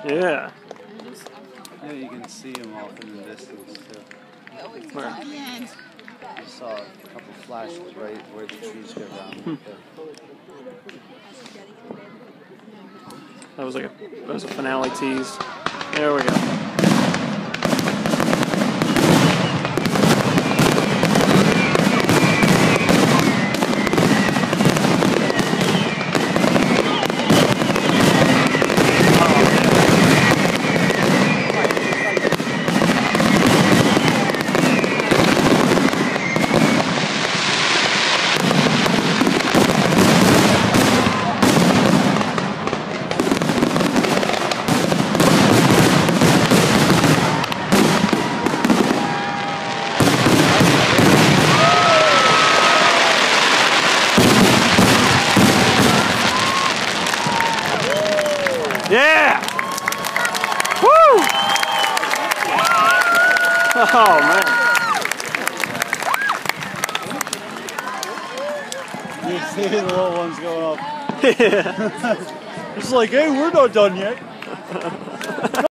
Yeah. Yeah, you can see them off in the distance too. Where? I saw a couple flashes right where the trees go down. That was a finale tease. There we go. Yeah! Woo! Oh man! You see the little ones going up. Yeah. It's like, hey, we're not done yet.